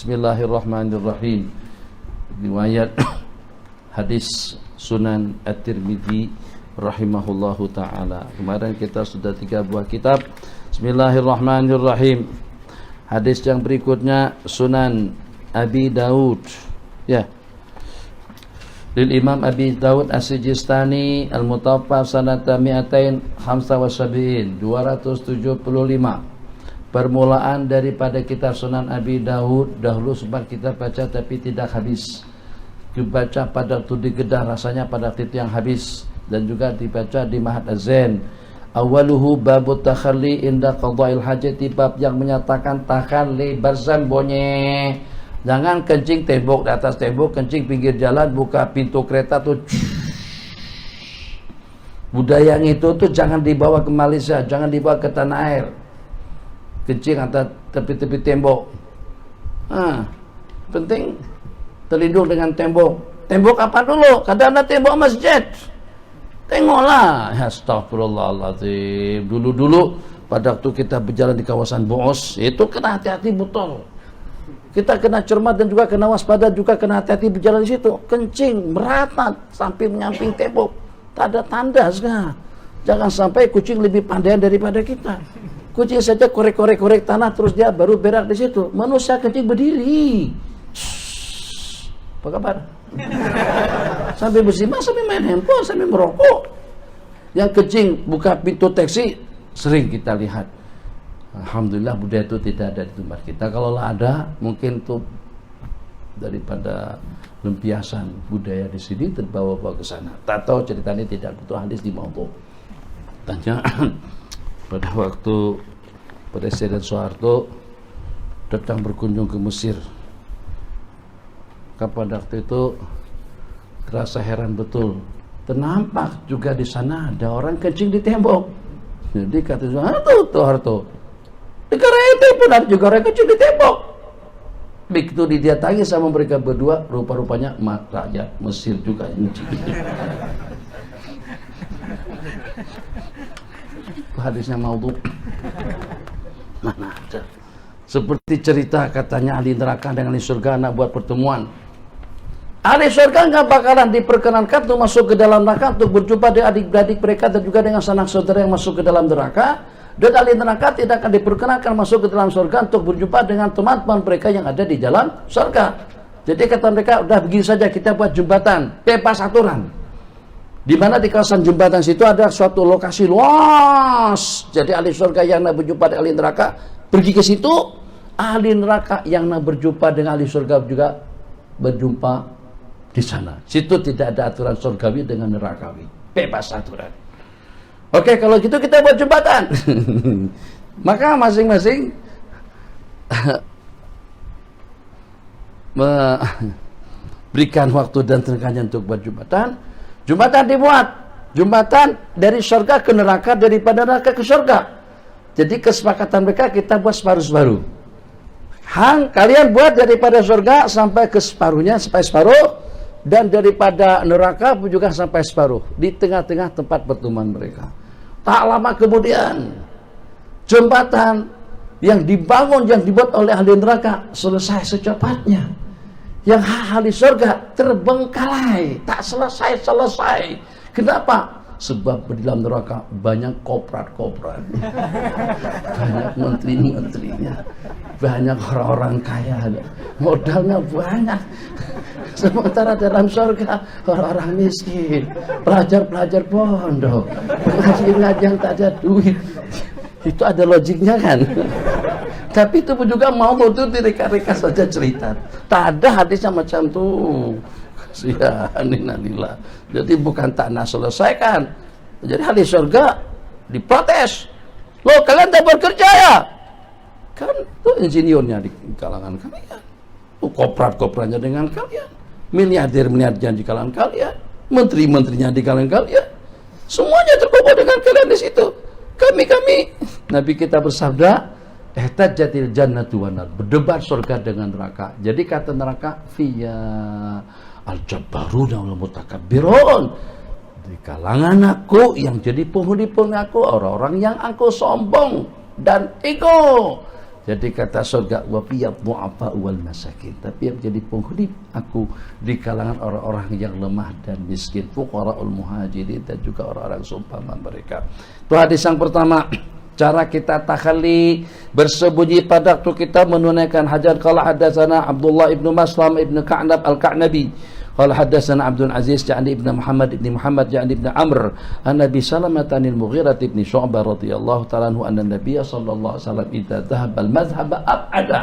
Bismillahirrahmanirrahim. Riwayat hadis Sunan At-Tirmidzi rahimahullahu ta'ala. Kemarin kita sudah 3 buah kitab. Bismillahirrahmanirrahim. Hadis yang berikutnya Sunan Abi Daud. Ya. Lil Imam Abi Daud As-Sijistani Al-Mutawaffa sanata 275 permulaan daripada kitab Sunan Abi Daud. Dahulu sempat kita baca tapi tidak habis. Dibaca pada waktu digedar rasanya pada waktu itu yang habis. Dan juga dibaca di Mahat Az-Zain. Awaluhu babut takhalli inda qada'il hajati, bab yang menyatakan takhalli berzambonye. Jangan kencing tembok, di atas tembok, kencing pinggir jalan, buka pintu kereta tuh. Budaya yang itu tuh jangan dibawa ke Malaysia, jangan dibawa ke tanah air. Kencing atas tepi-tepi tembok. Penting terlindung dengan tembok. Tembok apa dulu? Kadang ada tembok masjid. Tengoklah. Astagfirullahaladzim. Dulu-dulu pada waktu kita berjalan di kawasan Boos, itu kena hati-hati betul. Kita kena cermat dan juga kena waspada, juga kena hati-hati berjalan di situ. Kencing merata sampai menyamping tembok. Tak ada tanda sekarang. Jangan sampai kucing lebih pandai daripada kita. Kucing saja korek-korek tanah terus dia baru berak di situ. Manusia kencing berdiri. Apa kabar? Sampai bersimak, sampai main handphone, sampai merokok. Yang kencing buka pintu taksi sering kita lihat. Alhamdulillah budaya itu tidak ada di tempat kita. Kalau ada, mungkin itu daripada lempiasan budaya di sini terbawa-bawa ke sana. Tak tahu ceritanya tidak butuh hadis di Maudhu. Tanya pada waktu Presiden Soeharto datang berkunjung ke Mesir. Pada waktu itu terasa heran betul. Ternampak juga di sana ada orang kencing di tembok. Jadi kata Soeharto, negara itu pun ada juga orang kecil di tembok. Begitu dia tanya sama mereka berdua, rupa-rupanya rakyat Mesir juga yang kecil. Hadisnya maudhu. Mana ada? Seperti cerita katanya ahli neraka dengan ahli surga nak buat pertemuan. Ahli surga nggak bakalan diperkenankan untuk masuk ke dalam neraka untuk berjumpa dengan adik-adik mereka dan juga dengan sanak saudara yang masuk ke dalam neraka. Dan ahli neraka tidak akan diperkenankan masuk ke dalam surga untuk berjumpa dengan teman-teman mereka yang ada di dalam surga. Jadi kata mereka, udah begini saja kita buat jembatan, bebas aturan. Di mana di kawasan jembatan situ ada suatu lokasi luas. Jadi ahli surga yang nak berjumpa dengan ahli neraka pergi ke situ. Ahli neraka yang nak berjumpa dengan ahli surga juga berjumpa di sana. Situ tidak ada aturan surgawi dengan nerakawi, bebas aturan. Oke, kalau gitu kita buat jembatan. Maka masing-masing berikan waktu dan tenaganya untuk buat jembatan. Jembatan dibuat. Jembatan dari surga ke neraka, daripada neraka ke surga. Jadi kesepakatan mereka kita buat separuh-separuh. Kalian buat daripada surga sampai ke separuhnya, sampai separuh. Dan daripada neraka pun juga sampai separuh. Di tengah-tengah tempat pertemuan mereka. Tak lama kemudian jembatan yang dibangun, yang dibuat oleh ahli neraka selesai secepatnya. Yang ahli surga terbengkalai, tak selesai-selesai. Kenapa? Sebab di dalam neraka banyak koprat-koprat, banyak menteri-menterinya, banyak orang-orang kaya, modalnya banyak. Sementara dalam surga orang-orang miskin, pelajar-pelajar pondok, pengaji-pengaji yang tak ada duit. Itu ada logiknya kan? Tapi itu pun juga mau itu direka-reka saja cerita. Tak ada hadisnya macam tuh. Kasihan innalillah. Jadi bukan tak nak selesaikan. Jadi ahli surga diprotes. Loh, kalian tak bekerja ya? Kan itu insinyurnya di kalangan kalian. Koprat-kopratnya dengan kalian. Miliarder-miliardernya di kalangan kalian. Menteri-menterinya di kalangan kalian. Semuanya terkumpul dengan kalian di situ. Kami. Nabi kita bersabda, ihtajjatil jannatu wan nar, berdebat surga dengan neraka. Jadi kata neraka, fiya al-jabbaruna wal mutakabbirun, di kalangan aku yang jadi penghuni aku orang-orang yang aku sombong dan ego. Jadi kata surga, wa fiyad du'afa wal masakin. Tapi yang menjadi penghuni aku di kalangan orang-orang yang lemah dan miskin, fuqaraul muhajirin, dan juga orang-orang seumpama mereka. Itu hadis yang pertama. Cara kita takhalli, bersembunyi pada waktu kita menunaikan hajat. Qala hadatsana Abdullah ibnu Maslam ibnu Ka'nab al-Ka'nabi. Qala hadatsana Abdul Aziz ja'ni ibnu Muhammad ja'ni ibnu Amr an Nabi Salamah anil Mughirah ibn Syu'bah radhiyallahu ta'ala anhu anna Nabiy sallallahu alaihi wasallam idza dhahaba al-madhhab ab'ada.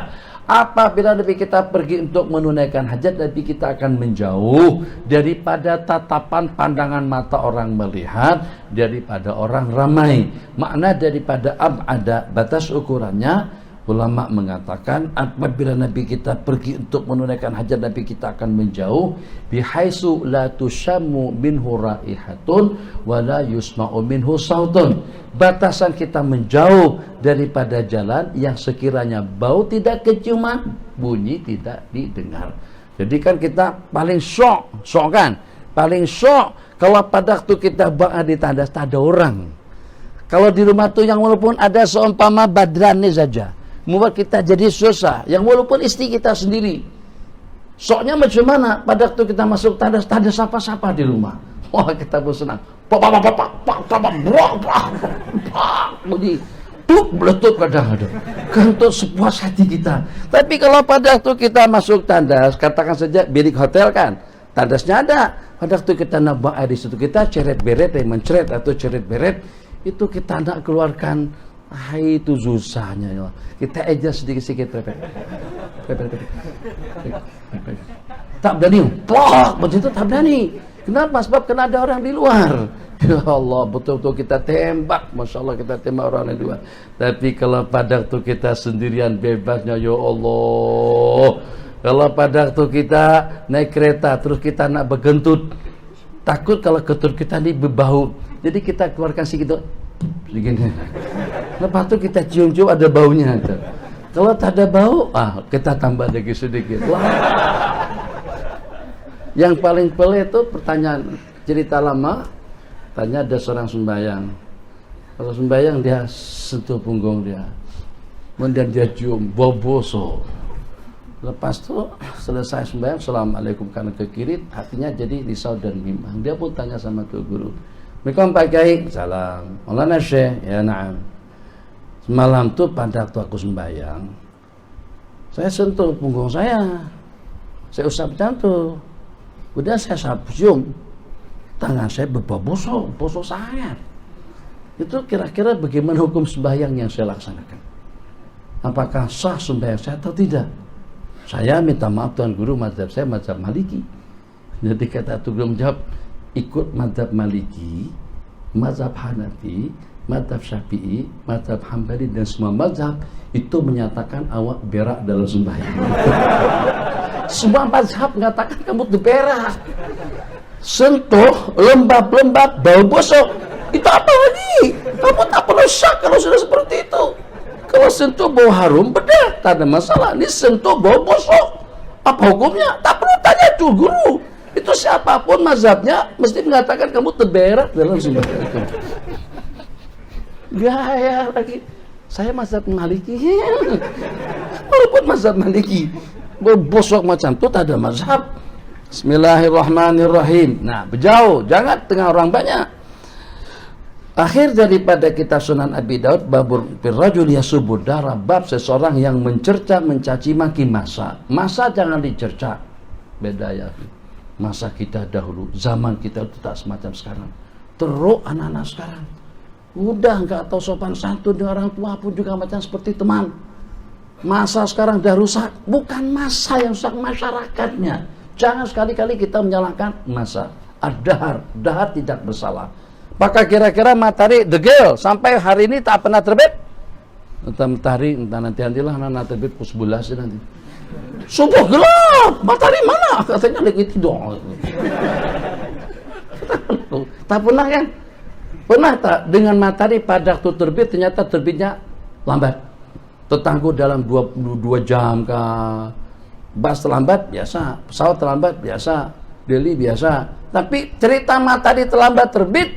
Apabila Nabi kita pergi untuk menunaikan hajat, Nabi kita akan menjauh daripada tatapan pandangan mata orang melihat, daripada orang ramai. Makna daripada ab'ada, batas ukurannya, ulama mengatakan apabila Nabi kita pergi untuk menunaikan hajat, Nabi kita akan menjauh bihaisu la tusyammu minhu raihatun wa la yusma'u minhu sautun. Batasan kita menjauh daripada jalan yang sekiranya bau tidak keciuman, bunyi tidak didengar. Jadi kan kita paling syok kan? Paling syok kalau pada waktu kita bangga di tandas tak ada orang. Kalau di rumah tuh yang walaupun ada seumpama badrani saja, membuat kita jadi susah. Yang walaupun istri kita sendiri, soknya macam mana pada waktu kita masuk tandas, tak ada siapa-siapa di rumah. Wah, kita pun senang. Bunyi pluk meletup kadang-kadang. Untuk sepuas hati kita. Tapi kalau pada waktu kita masuk tandas, katakan saja bilik hotel kan, tandasnya ada. Pada waktu kita nak buang air di situ, kita ceret beret, yang menceret atau ceret beret, itu kita nak keluarkan. Itu susahnya ya. Kita adjust sedikit-sedikit. Tak berani. Plok, begitu tak berani. Kenapa? Sebab kena ada orang di luar. Ya Allah, betul-betul kita tembak. Masya Allah, kita tembak orang di luar. Tapi kalau pada waktu kita sendirian bebasnya, ya Allah. Kalau pada waktu kita naik kereta, terus kita nak bergentut, takut kalau kentut kita ini berbau. Jadi kita keluarkan sedikit. Begini. Lepas itu kita cium-cium ada baunya. Kalau tak ada bau, kita tambah lagi sedikit. Wah. Yang paling pelik itu pertanyaan cerita lama. Tanya ada seorang sembahyang. Kalau sembahyang dia sentuh punggung dia. Kemudian dia cium, bau bosok. Lepas itu selesai sembahyang, Assalamualaikum, karena ke kiri, hatinya jadi risau dan bimbang. Dia pun tanya sama tuan guru. Assalamualaikum Pak Kiai. Salam. Maulana Syekh. Ya na'am. Semalam tuh pada waktu aku sembahyang, saya sentuh punggung saya usap jantung. Udah saya cium, tangan saya berbau bosok sangat. Itu kira-kira bagaimana hukum sembahyang yang saya laksanakan? Apakah sah sembahyang saya atau tidak? Saya minta maaf Tuan Guru, mazhab saya mazhab Maliki. Jadi kata Tuan Guru menjawab, ikut mazhab Maliki, mazhab Hanafi, mazhab Syafi'i, mazhab Hambali, dan semua mazhab itu menyatakan awak berak dalam sembahyang. Semua mazhab menyatakan kamu berak. Sentuh lembab-lembab bau busuk, itu apa lagi? Kamu tak perlu syak kalau sudah seperti itu. Kalau sentuh bau harum, bedah, tak ada masalah. Ini sentuh bau busuk, apa hukumnya? Tak perlu tanya tuh guru. Itu siapapun mazhabnya mesti mengatakan kamu terberak dalam sembahyang. Gaya lagi. Saya mazhab Maliki. Walaupun mazhab Maliki berbosok macam itu, tak ada mazhab. Bismillahirrahmanirrahim. Nah, berjauh, jangan tengah orang banyak. Akhir daripada kitab Sunan Abi Daud, babur firrajul yasubud darah, bab seseorang yang mencerca, mencaci maki masa. Masa jangan dicerca. Beda ya. Masa kita dahulu, zaman kita itu tak semacam sekarang. Teruk anak-anak sekarang. Udah nggak tahu sopan santun dengan orang tua pun juga macam seperti teman. Masa sekarang dah rusak. Bukan masa yang rusak, masyarakatnya. Jangan sekali-kali kita menyalahkan masa. Dahar tidak bersalah. Maka kira-kira matahari degil sampai hari ini tak pernah terbit. Entah matahari, entah nanti-nantilah nanti terbit pukul 11 nanti. Subuh gelap, matahari mana? Katanya lagi tidur. Tak pernah kan? Pernah tak dengan matahari pada waktu terbit ternyata terbitnya lambat? Tertangguh dalam 22 jam kah? Bas terlambat biasa, pesawat terlambat biasa, Delhi biasa. Tapi cerita matahari terlambat terbit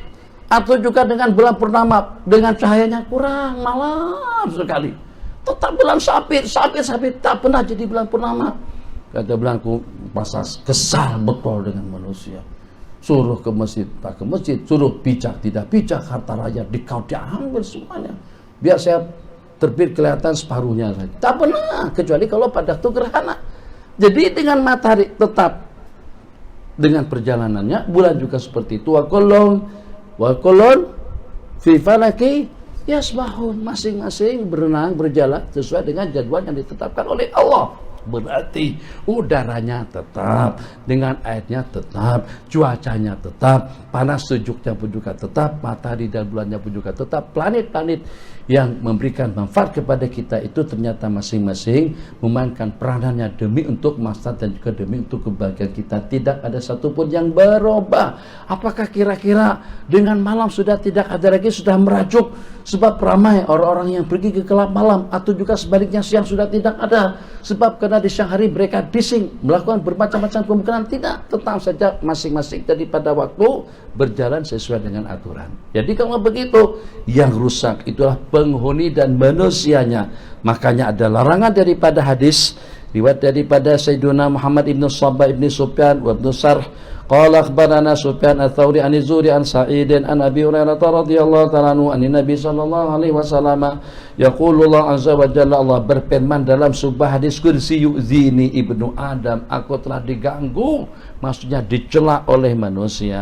atau juga dengan bulan purnama dengan cahayanya kurang, malam sekali. tetap bulan sabit, tak pernah jadi bulan purnama. Kata bulanku, masa kesal betul dengan manusia. Suruh ke masjid, tak ke masjid. Suruh bijak, tidak bijak. Harta rakyat diambil semuanya. Biar saya terbit kelihatan separuhnya saja. Tak pernah, kecuali kalau pada itu gerhana. Jadi dengan matahari tetap dengan perjalanannya, bulan juga seperti itu. Wa kolon fi falaki yasbahun, masing-masing berenang berjalan sesuai dengan jadwal yang ditetapkan oleh Allah. Berarti udaranya tetap, dengan airnya tetap, cuacanya tetap, panas sejuknya pun juga tetap, matahari dan bulannya pun juga tetap. Planet-planet yang memberikan manfaat kepada kita itu ternyata masing-masing memainkan peranannya demi untuk maslahat dan juga demi untuk kebahagiaan kita. Tidak ada satupun yang berubah. Apakah kira-kira dengan malam sudah tidak ada lagi, sudah merajuk sebab ramai orang-orang yang pergi ke gelap malam, atau juga sebaliknya siang sudah tidak ada sebab karena di siang hari mereka bising melakukan bermacam-macam kemungkinan? Tidak, tetap saja masing-masing daripada waktu berjalan sesuai dengan aturan. Jadi kalau begitu, yang rusak itulah penghuni dan manusianya. Makanya ada larangan daripada hadis riwayat daripada Sayyiduna Muhammad ibn Sabah ibn Sufyan wa ibn Sarh qala akhbarana Sufyan ats-Tsauri an Zuri an Sa'idin an Abi Hurairah radhiyallahu ta'ala anhu an Nabi sallallahu alaihi wasallam yaqulu Allah azza wa jalla, Allah berfirman dalam sebuah hadis qudsi, yu'zini ibnu Adam, aku telah diganggu, maksudnya dicela oleh manusia.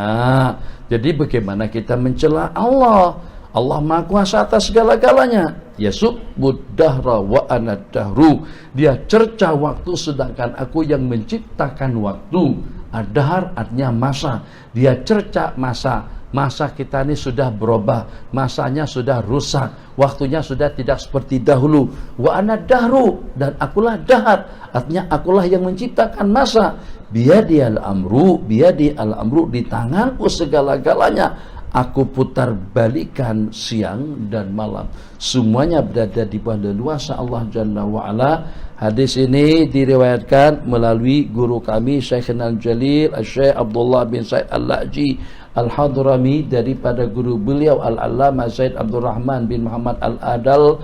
Jadi bagaimana kita mencela Allah? Allah Maha Kuasa atas segala-galanya. Yasubbud dahra wa ana dahru, dia cerca waktu sedangkan aku yang menciptakan waktu. Ad-dahr artinya masa, dia cerca masa. Masa kita ini sudah berubah, masanya sudah rusak, waktunya sudah tidak seperti dahulu. Wa ana dahru, dan akulah dahar, artinya akulah yang menciptakan masa. Biyadi al-amru, di tanganku segala-galanya. Aku putar balikan siang dan malam, semuanya berada di bawah leluasa Allah Jalla wa'ala. Hadis ini diriwayatkan melalui guru kami Syekhina Al-Jalil Syekh Abdullah bin Said Al-La'ji Al-Hadrami, daripada guru beliau Al-Allamah Zaid Abdul Rahman bin Muhammad Al-Adal.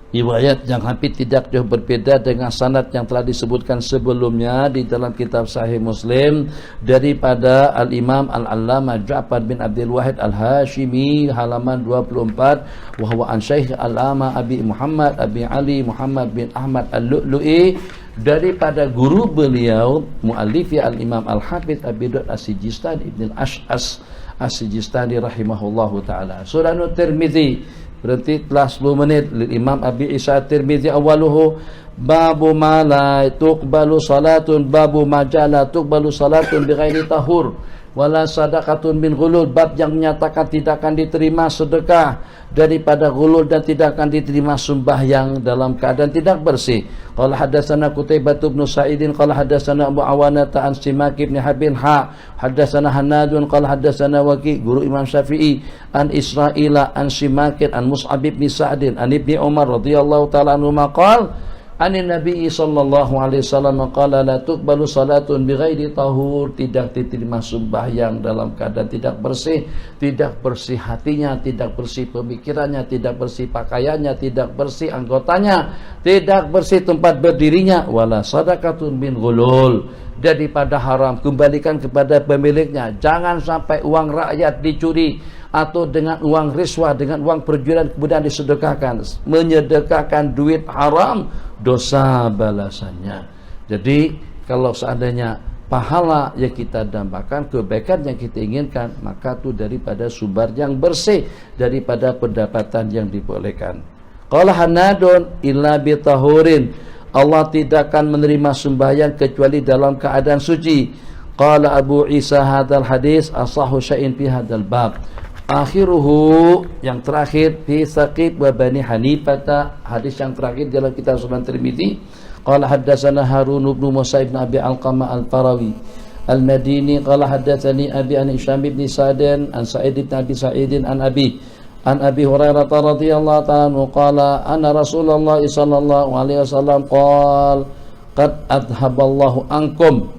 Riwayat yang hampir tidak jauh berbeda dengan sanad yang telah disebutkan sebelumnya di dalam kitab Sahih Muslim daripada Al-Imam Al-Allamah Ja'far bin Abdul Wahid Al-Hashimi halaman 24, wa huwa an Syekh Al-Allamah Abi Muhammad Abi Ali Muhammad bin Ahmad Al-Lu'lu'i, daripada guru beliau muallifi Al-Imam Al-Hafidz Abi Daud As-Sijistani Ibn Al-Ash'as As-Sijistani rahimahullahu ta'ala. Sunan Tirmizi, berhenti telah 10 menit. Imam Abi Isa Tirmizi awaluhu babu ma la tuqbalu salatun, babu ma jala tuqbalu salatun bighairi tahur wala sadaqatun min ghulul, bab yang menyatakan tidak akan diterima sedekah daripada ghulul dan tidak akan diterima sembahyang dalam keadaan tidak bersih. Qala hadatsana Qutaibah bin Sa'idin qala hadatsana Abu Awanah an Simak bin Habin hadatsana Hanadun qala hadatsana Waqi, guru Imam Syafi'i, an Israila an Simak an Mus'ab bin Sa'din an Ibnu Umar radhiyallahu ta'ala anhu maqal Anin Nabi sallallahu alaihi wasallam qala la tuqbalu salatun bighairi tahur, tidak diterima sembahyang dalam keadaan tidak bersih hatinya, tidak bersih pemikirannya, tidak bersih pakaiannya, tidak bersih anggotanya, tidak bersih tempat berdirinya. Wala sadaqatun bin ghulul, daripada haram kembalikan kepada pemiliknya. Jangan sampai uang rakyat dicuri atau dengan uang riswah, dengan uang perjudian kemudian disedekahkan. Menyedekahkan duit haram, dosa balasannya. Jadi kalau seandainya pahala yang kita dambakan, kebaikan yang kita inginkan, maka itu daripada sumber yang bersih, daripada pendapatan yang dibolehkan. Qala Hanadun illa bitahurin, Allah tidak akan menerima sembahyang kecuali dalam keadaan suci. Qala Abu Isa hadzal hadis asahhu syai'in fi hadzal bab. Akhiruhu, yang terakhir, fi Saqib wa Bani Hanifah, hadis yang terakhir dalam kitab Sunan Tirmizi. Qala haddatsana Harun bin Musa bin Abi Alqamah Al-Farawi Al-Madini qala haddatsani Abi an Hisham bin Sa'dan an Sa'id bin Abi Sa'idin an Abi Hurairah radhiyallahu ta'ala anhu qala anna Rasulullah sallallahu alaihi wasallam qala qad adhaballahu ankum,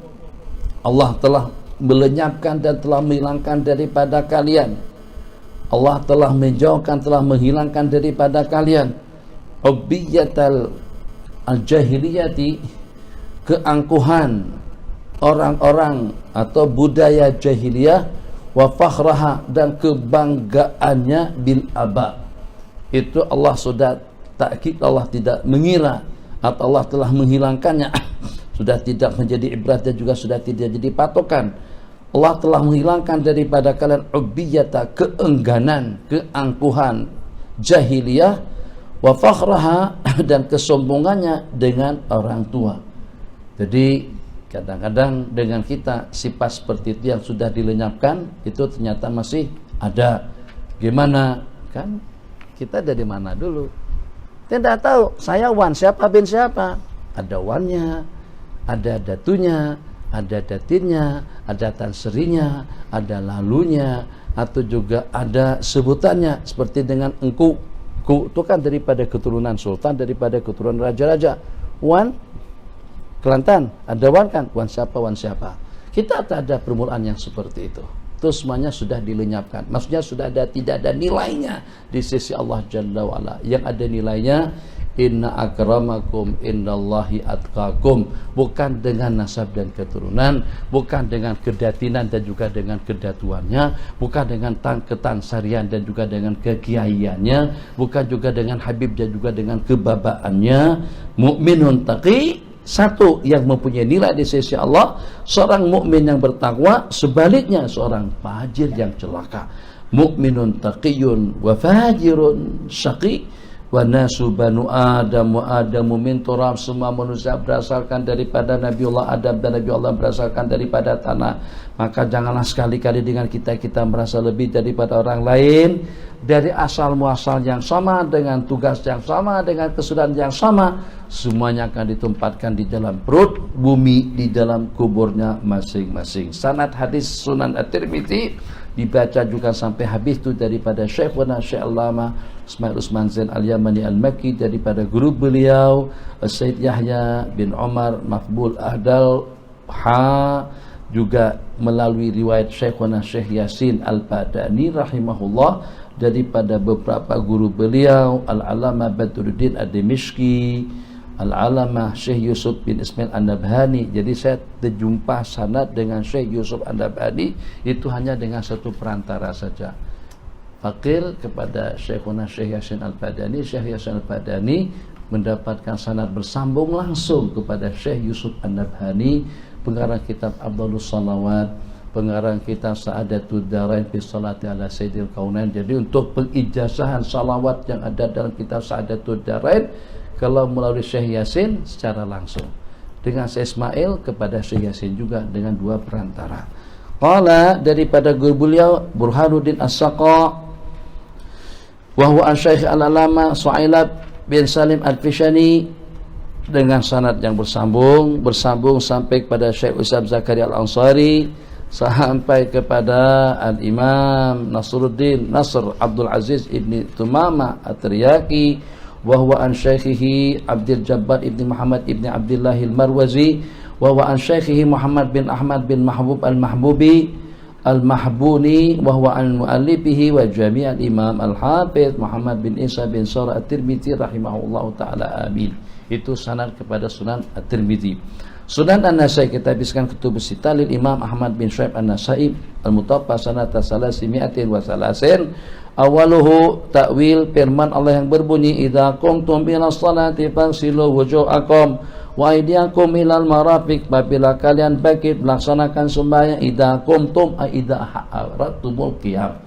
Allah telah melenyapkan dan telah menghilangkan daripada kalian, Allah telah menjauhkan, telah menghilangkan daripada kalian ubbiyatal al-jahiliyati, keangkuhan orang-orang atau budaya jahiliyah, wa fakhraha, dan kebanggaannya bil aba. Itu Allah sudah takkid, Allah tidak mengira atau Allah telah menghilangkannya. Sudah tidak menjadi ibrat dan juga sudah tidak jadi patokan. Allah telah menghilangkan daripada kalian ubbiyata, keengganan, keangkuhan jahiliyah, wa fakhraha, dan kesombongannya dengan orang tua. Jadi kadang-kadang dengan kita sifat seperti itu yang sudah dilenyapkan itu ternyata masih ada. Gimana kan? Kita dari mana dulu? Tidak tahu. Saya wan siapa bin siapa? Ada wannya, ada datunya, ada datinnya, ada tanserinya, ada lalunya, atau juga ada sebutannya seperti dengan engku. Ku itu kan daripada keturunan sultan, daripada keturunan raja-raja. Wan Kelantan, ada wan kan? Wan siapa, wan siapa. Kita tak ada permulaan yang seperti itu. Itu semuanya sudah dilenyapkan. Maksudnya sudah ada, tidak ada nilainya di sisi Allah Jalla wa'ala. Yang ada nilainya, inna akramakum indallahi atqakum. Bukan dengan nasab dan keturunan, bukan dengan kedatinan dan juga dengan kedatuannya, bukan dengan ketansarian dan juga dengan kekiaiannya, bukan juga dengan habib dan juga dengan kebabaannya. Mukminun taqi, satu yang mempunyai nilai di sisi Allah, seorang mukmin yang bertakwa. Sebaliknya seorang fajir yang celaka. Mukminun taqiyun wa fajirun syaqi, wa nasu banu adam wa adamu min turab. Semua manusia berasalkan daripada Nabiullah Adam dan Nabiullah berasalkan daripada tanah. Maka janganlah sekali-kali dengan kita merasa lebih daripada orang lain, dari asal muasal yang sama, dengan tugas yang sama, dengan kesudahan yang sama. Semuanya akan ditempatkan di dalam perut bumi, di dalam kuburnya masing-masing. Sanad hadis Sunan At-Tirmidzi dibaca juga sampai habis itu daripada Syekhuna Syekh Allama Ismail Usman Zain Al-Yamani Al-Makki, daripada guru beliau Sayyid Yahya bin Umar Maqbul Ahdal juga melalui riwayat Syekhuna Syekh Yasin Al-Badani rahimahullah, daripada beberapa guru beliau Al-Alama Badruddin Ad-Dimishqi, Al-Alama Syekh Yusuf bin Ismail An-Nabhani. Jadi saya terjumpa sanad dengan Syekh Yusuf An-Nabhani itu hanya dengan satu perantara saja. Fakir kepada Syekhuna Syekh Yasin Al-Badani, Syekh Yasin Al-Badani mendapatkan sanad bersambung langsung kepada Syekh Yusuf An-Nabhani, pengarang kitab Afdhalus Shalawat, pengarang kitab Sa'adatud Darain fi Sholati ala Sayyidil Kaunain. Jadi untuk pengijazahan salawat yang ada dalam kitab Sa'adatud Darain, kalau melalui Syekh Yasin secara langsung, dengan Syekh Ismail kepada Syekh Yasin juga dengan dua perantara. Qala, daripada guru beliau Burhanuddin As-Saqa, wa huwa Syekh Al-Alama Su'ailab bin Salim Al-Fishani, dengan sanad yang bersambung sampai kepada Syekh Usab Zakaria Al-Ansari, sampai kepada Al-Imam Nasruddin Nasr Abdul Aziz ibni Tumama At-Tiryaki, wa huwa an syekhihi Abdul Jabbar ibni Muhammad ibni Abdullah Al-Marwazi, wa huwa an syekhihi Muhammad bin Ahmad bin Mahbub Al-Mahbubi Al-Mahbuni, wa huwa an muallifihi wa jami' al-Imam Al-Hafiz Muhammad bin Isa bin Sara At-Tirmidzi rahimahullahu ta'ala, amin. Itu sanad kepada Sunan At-Tirmidzi. Sunan An-Nasai kita habiskan kutub sita lil Imam Ahmad bin Syuaib An-Nasai Al-Mutawaffa sanata salasimiatin wa salasin. Awaluhu ta'wil firman Allah yang berbunyi, idza qumtum ila sholati fagsilu wujuhakum wa aydiyakum ilal marafiq. Apabila kalian bangkit melaksanakan sembahyang, idza qumtum ay idza ha'aratumul qiyam.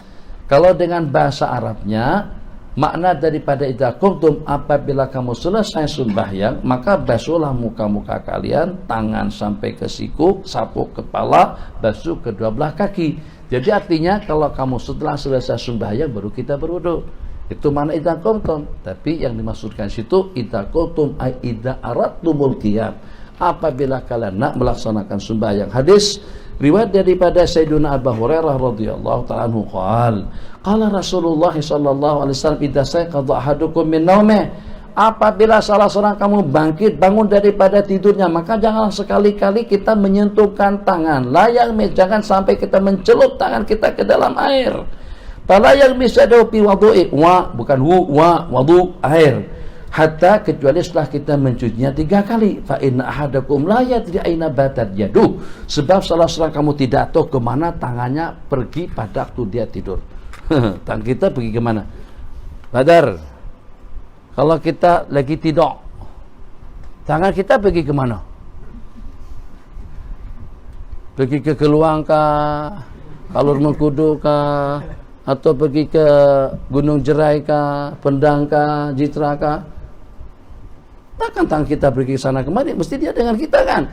Kalau dengan bahasa Arabnya, makna daripada idza qumtum, apabila kamu selesai sembahyang, maka basuhlah muka-muka kalian, tangan sampai ke siku, sapu kepala, basuh kedua belah kaki. Jadi artinya kalau kamu setelah selesai sembahyang baru kita berwudu. Itu makna idza qumtum. Tapi yang dimaksudkan situ idza qumtum ay idza aradtumul qiyam. Apabila kalian nak melaksanakan sembahyang. Hadis riwayat daripada Sayyidina Abu Hurairah radhiyallahu ta'ala anhu qala Rasulullah sallallahu alaihi wasallam, idza sayqadha ahadukum min naumih, apabila salah seorang kamu bangkit, bangun daripada tidurnya, maka janganlah sekali-kali kita menyentuhkan tangan. Layak jangan sampai kita mencelup tangan kita ke dalam air. Fala yang bisa dopi wadu'i, wa bukan wa wadu air. hatta kecuali setelah kita mencucinya 3 kali. Fa inna ahadakum la yadri aina batat yaduh, sebab salah seorang kamu tidak tahu kemana tangannya pergi pada waktu dia tidur. Tangan kita pergi kemana? Badar, kalau kita lagi tidur, tangan kita pergi kemana? Pergi ke Keluang kah, Kalur Mengkudu kah, atau pergi ke Gunung Jerai kah, Pendang kah, Jitra kah? Takkan tangan kita pergi ke sana kemari, mesti dia dengan kita kan.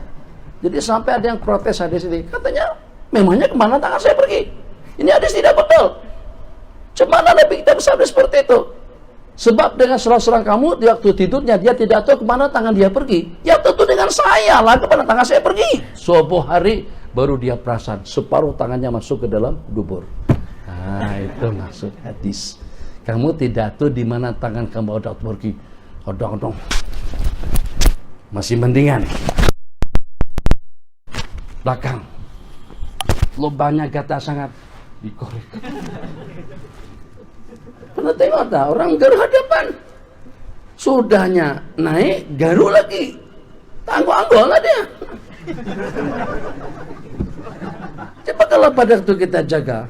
Jadi sampai ada yang protes hadis ini, katanya memangnya kemana tangan saya pergi? Ini hadis tidak betul. Cemana Nabi kita bersabda seperti itu? Sebab dengan salah-seorang kamu di waktu tidurnya dia tidak tahu kemana tangan dia pergi. Ya tentu dengan saya lah, kemana tangan saya pergi. Subuh hari baru dia perasan separuh tangannya masuk ke dalam dubur. Nah, itu maksud hadis. Kamu tidak tahu di mana tangan kamu ada pergi. Odong-odong. Masih mendingan. Belakang. Lubangnya gata sangat dikorek. Pernah tengok tak? Orang garu hadapan. Sudahnya naik, garu lagi. Tangguh-angguh lah dia. Coba kalau pada waktu kita jaga,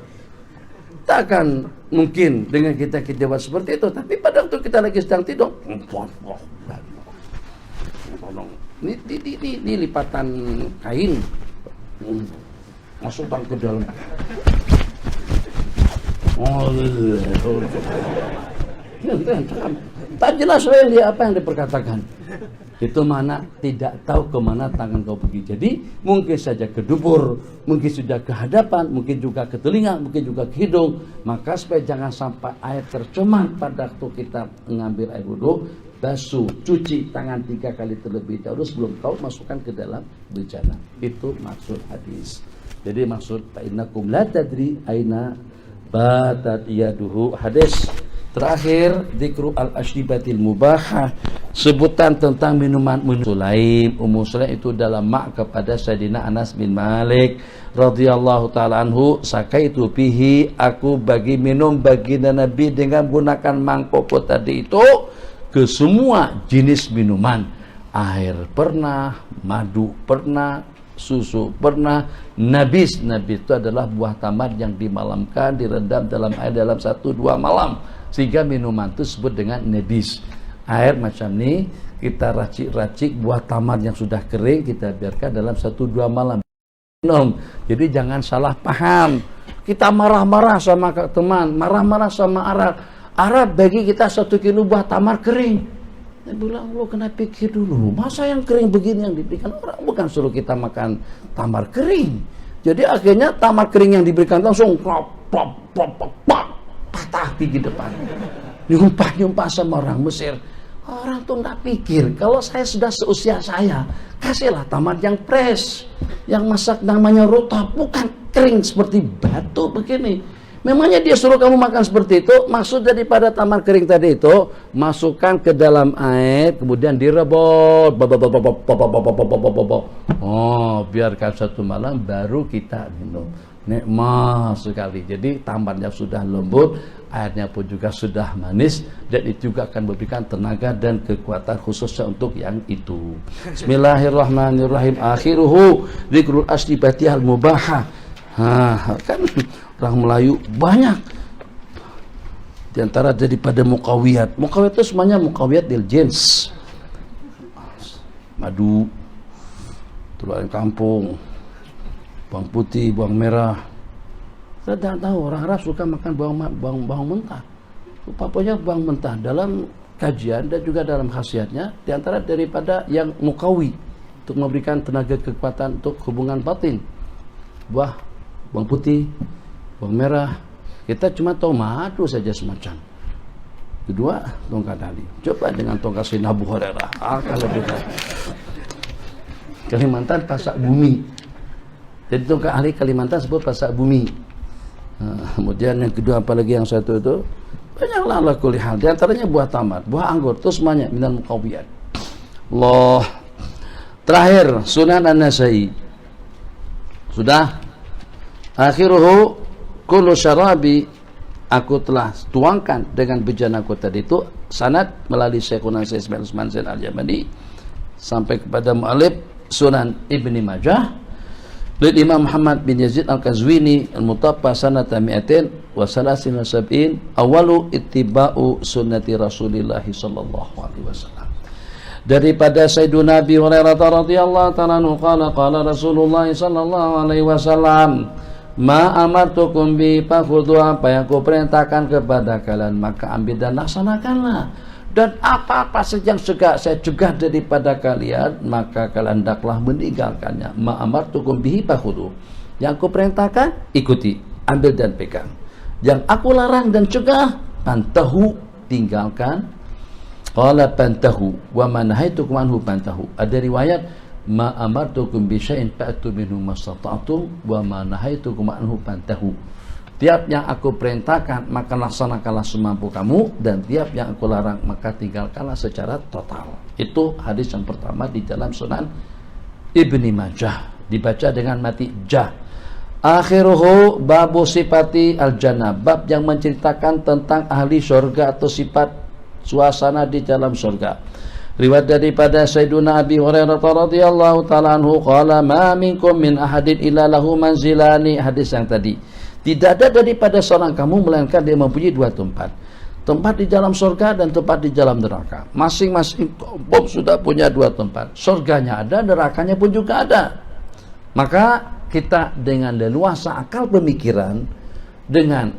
takkan mungkin dengan kita buat seperti itu. Tapi pada waktu kita lagi sedang tidur, ini lipatan kain, masukkan ke dalam. Tak jelas apa yang diperkatakan. Itu mana tidak tahu kemana tangan kau pergi. Jadi mungkin saja ke dubur, mungkin sudah ke hadapan, mungkin juga ke telinga, mungkin juga ke hidung. Maka supaya jangan sampai air tercemar pada waktu kita mengambil air wudhu, basuh, cuci tangan 3 kali terlebih dahulu sebelum kau masukkan ke dalam bejana. Itu maksud hadis. Jadi maksud fa innakum la tadri aina batat yaduhu. Hadis terakhir, dzikru al-ashribatil mubahah, sebutan tentang minuman Sulaim. Ummu Sulaim itu dalam mak kepada Sayyidina Anas bin Malik radhiyallahu taala anhu, sakaitu bihi, aku bagi minum baginda Nabi dengan menggunakan mangkok tadi itu ke semua jenis minuman. Air pernah, madu pernah, susu pernah. Nabis itu adalah buah tamar yang dimalamkan, direndam dalam air dalam 1-2 malam, sehingga minuman itu disebut dengan nabis. Air macam ini kita racik-racik buah tamar yang sudah kering, kita biarkan dalam 1-2 malam minum. Jadi jangan salah paham. Kita marah-marah sama teman, marah-marah sama Arab bagi kita 1 kilo buah tamar kering. Dia bilang, lo kena pikir dulu, masa yang kering begini yang diberikan orang, bukan suruh kita makan tamar kering. Jadi akhirnya tamar kering yang diberikan langsung plop, patah di depan. Nyumpah sama orang Mesir. Orang tuh nggak pikir, kalau saya sudah seusia saya, kasihlah tamar yang fresh, yang masak namanya rotab, bukan kering seperti batu begini. Memangnya dia suruh kamu makan seperti itu, maksud daripada tamar kering tadi itu, masukkan ke dalam air, kemudian direbus, biarkan 1 malam, baru kita minum. Nikmat sekali. Jadi tamarnya sudah lembut, airnya pun juga sudah manis, dan itu juga akan memberikan tenaga dan kekuatan khususnya untuk yang itu. Bismillahirrahmanirrahim. Akhiruhu dzikrul aslibatihal mubahah. Kan orang Melayu banyak di antara daripada mukawiyat. Mukawiyat itu semuanya mukawiyat dil jins. Madu, telur ayam kampung, bawang putih, bawang merah. Saya tidak tahu orang Arab suka makan bawang mentah. Pokoknya bawang mentah dalam kajian dan juga dalam khasiatnya di antara daripada yang mukawi untuk memberikan tenaga kekuatan untuk hubungan batin. Bawang putih, bawang merah, kita cuma tahu madu saja semacam. Kedua, tongkat tali. Coba dengan tongkat Sayyidina Abu Hurairah. Kalau kita Kalimantan pasak bumi. Jadi tongkat ahli Kalimantan sebut pasak bumi. Kemudian yang kedua, apalagi yang satu itu banyaklah ala kulli hal. Di antaranya buah tamar, buah anggur, itu semuanya minal muqawiyat. Allah. Terakhir, Sunan An-Nasai. Sudah. Akhiruhu kullu syarabi, aku telah tuangkan dengan bejanaku tadi itu sanad melalui Syekhuna Syekh Ismail Usman Zain Al-Yamani sampai kepada mu'alif Sunan Ibni Majah lil Imam Muhammad bin Yazid Al-Qazwini al-Mutawaffa sanata mi'atin wa salasin wa sab'in awalu ittiba'u sunnati Rasulillah sallallahu alaihi wasallam. Daripada Sayyiduna Abi Hurairah radhiyallahu ta'ala anhu qala Rasulullah sallallahu alaihi wasallam, ma amartukum bi fakhudhu, apa yang aku perintahkan kepada kalian maka ambil dan laksanakanlah, dan apa-apa yang saya cegah daripada kalian maka kalian hendaklah meninggalkannya. Ma amartukum bihi fakhudhu, yang aku perintahkan ikuti, ambil dan pegang. Yang aku larang dan cegah pantahu, tinggalkan. Qala pantahu wa ma nahaitukum anhu pantahu. Ada riwayat ma amartukum bi syai'in fa'tu minhu mastata'tum wa ma nahaitukum anhu pantahu. Tiap yang aku perintahkan maka laksanakanlah semampu kamu, dan tiap yang aku larang maka tinggalkanlah secara total. Itu hadis yang pertama di dalam Sunan Ibni Majah, dibaca dengan mati jah. Akhiruhu babu sifati al-jannah, bab yang menceritakan tentang ahli surga atau sifat suasana di dalam surga. Riwayat daripada Sayyiduna Abi Hurairah radhiyallahu ta'ala anhu qala ma minkum min ahadin illa lahu manzilani, hadis yang tadi. Tidak ada daripada seorang kamu melainkan dia mempunyai dua tempat, tempat di dalam surga dan tempat di dalam neraka. Masing-masing kaum sudah punya dua tempat, surganya ada, nerakanya pun juga ada. Maka kita dengan leluasa akal pemikiran, dengan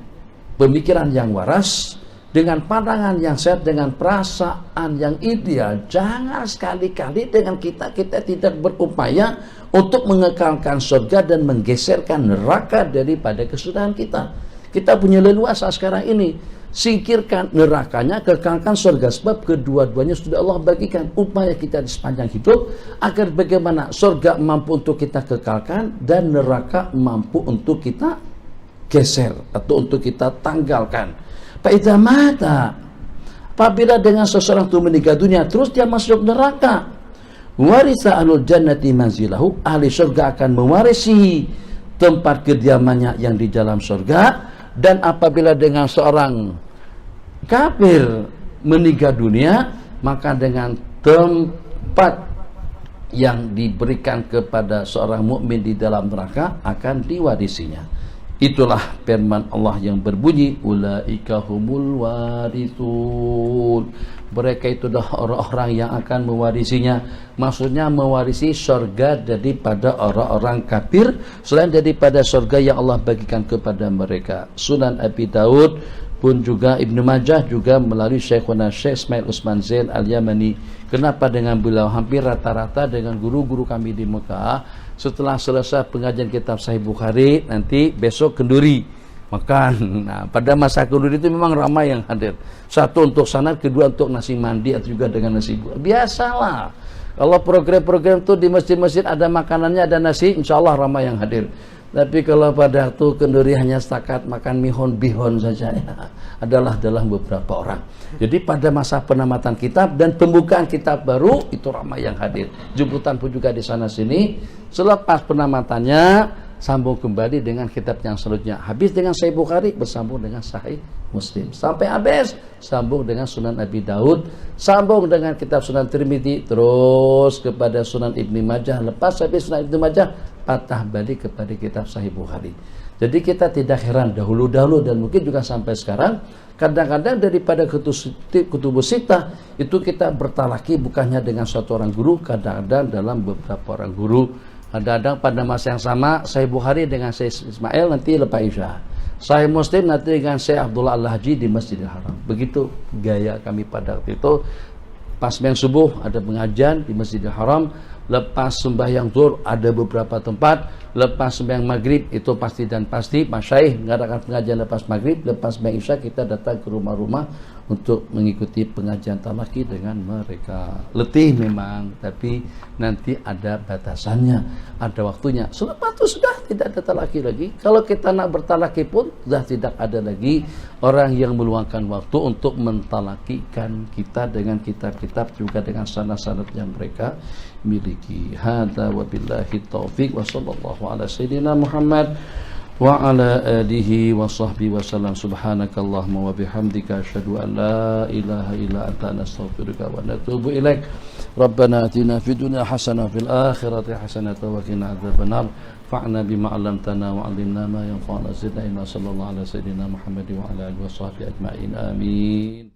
pemikiran yang waras, dengan pandangan yang sehat, dengan perasaan yang ideal, jangan sekali-kali dengan kita tidak berupaya untuk mengekalkan surga dan menggeserkan neraka daripada kesudahan kita. Kita punya leluasa sekarang ini, singkirkan nerakanya, kekalkan surga, sebab kedua-duanya sudah Allah bagikan. Upaya kita di sepanjang hidup agar bagaimana surga mampu untuk kita kekalkan dan neraka mampu untuk kita geser atau untuk kita tanggalkan. Fa'idha mata, apabila dengan seseorang itu meninggal dunia terus dia masuk neraka, warisa ahlul jannati manzilahu, ahli surga akan mewarisi tempat kediamannya yang di dalam surga. Dan apabila dengan seorang kafir meninggal dunia, maka dengan tempat yang diberikan kepada seorang mukmin di dalam neraka akan diwarisinya. Itulah firman Allah yang berbunyi ulaika humul warithun, mereka itu adalah orang-orang yang akan mewarisinya. Maksudnya mewarisi surga daripada orang-orang kafir selain daripada surga yang Allah bagikan kepada mereka. Sunan Abi Daud pun juga Ibnu Majah juga melalui Syekhuna Syekh Ismail Usman Zain Al-Yamani. Kenapa dengan beliau? Hampir rata-rata dengan guru-guru kami di Mekah, setelah selesai pengajian kitab Sahih Bukhari, nanti besok kenduri makan. Nah, pada masa kenduri itu memang ramai yang hadir. Satu untuk sanad, kedua untuk nasi mandi atau juga dengan nasi buah. Biasalah. Kalau program-program itu di masjid-masjid ada makanannya, ada nasi, insya Allah ramai yang hadir. Tapi kalau pada waktu kenduri hanya setakat makan mihon bihon saja, ya, adalah dalam beberapa orang. Jadi pada masa penamatan kitab dan pembukaan kitab baru itu ramai yang hadir. Jemputan pun juga di sana sini. Selepas penamatannya sambung kembali dengan kitab yang selanjutnya. Habis dengan Sahih Bukhari, bersambung dengan Sahih Muslim. Sampai habis, sambung dengan Sunan Abi Daud, sambung dengan kitab Sunan Tirmidzi, terus kepada Sunan Ibni Majah. Lepas habis Sunan Ibni Majah, patah balik kepada kitab Sahih Bukhari. Jadi kita tidak heran dahulu-dahulu dan mungkin juga sampai sekarang, kadang-kadang daripada kutubus sittah itu kita bertalaki bukannya dengan satu orang guru, kadang-kadang dalam beberapa orang guru. Kadang-kadang pada masa yang sama Sahih Bukhari dengan Syekh Ismail nanti lepas Isya, Sahih Muslim nanti dengan Syekh Abdullah Al-Haji di Masjidil Haram. Begitu gaya kami pada waktu itu. Pas sembahyang subuh ada pengajian di Masjidil Haram, lepas sembahyang zuhur ada beberapa tempat, lepas sembahyang maghrib itu pasti dan pasti masyaikh mengadakan pengajian lepas maghrib, lepas sembahyang isya kita datang ke rumah-rumah untuk mengikuti pengajian talaki dengan mereka. Letih memang, tapi nanti ada batasannya, ada waktunya. Selepas itu sudah tidak ada talaki lagi. Kalau kita nak bertalaki pun sudah tidak ada lagi orang yang meluangkan waktu untuk mentalakikan kita dengan kitab-kitab juga dengan sanad-sanad yang mereka miliki. Hadza wabillahi taufik wa sallallahu ala sayyidina Muhammad وعلى آله وصحبه وسلم. سبحانك اللهم وبحمدك أشهد أن لا إله إلا أنت نستغفرك ونتوب إليك. ربنا آتنا في الدنيا حسنة وفي الآخرة حسنة وقنا عذاب النار. فاعنا بما علمتنا وعلمنا ما ينفعنا زدنا. صلى الله على سيدنا محمد وعلى آله وصحبه أجمعين. آمين.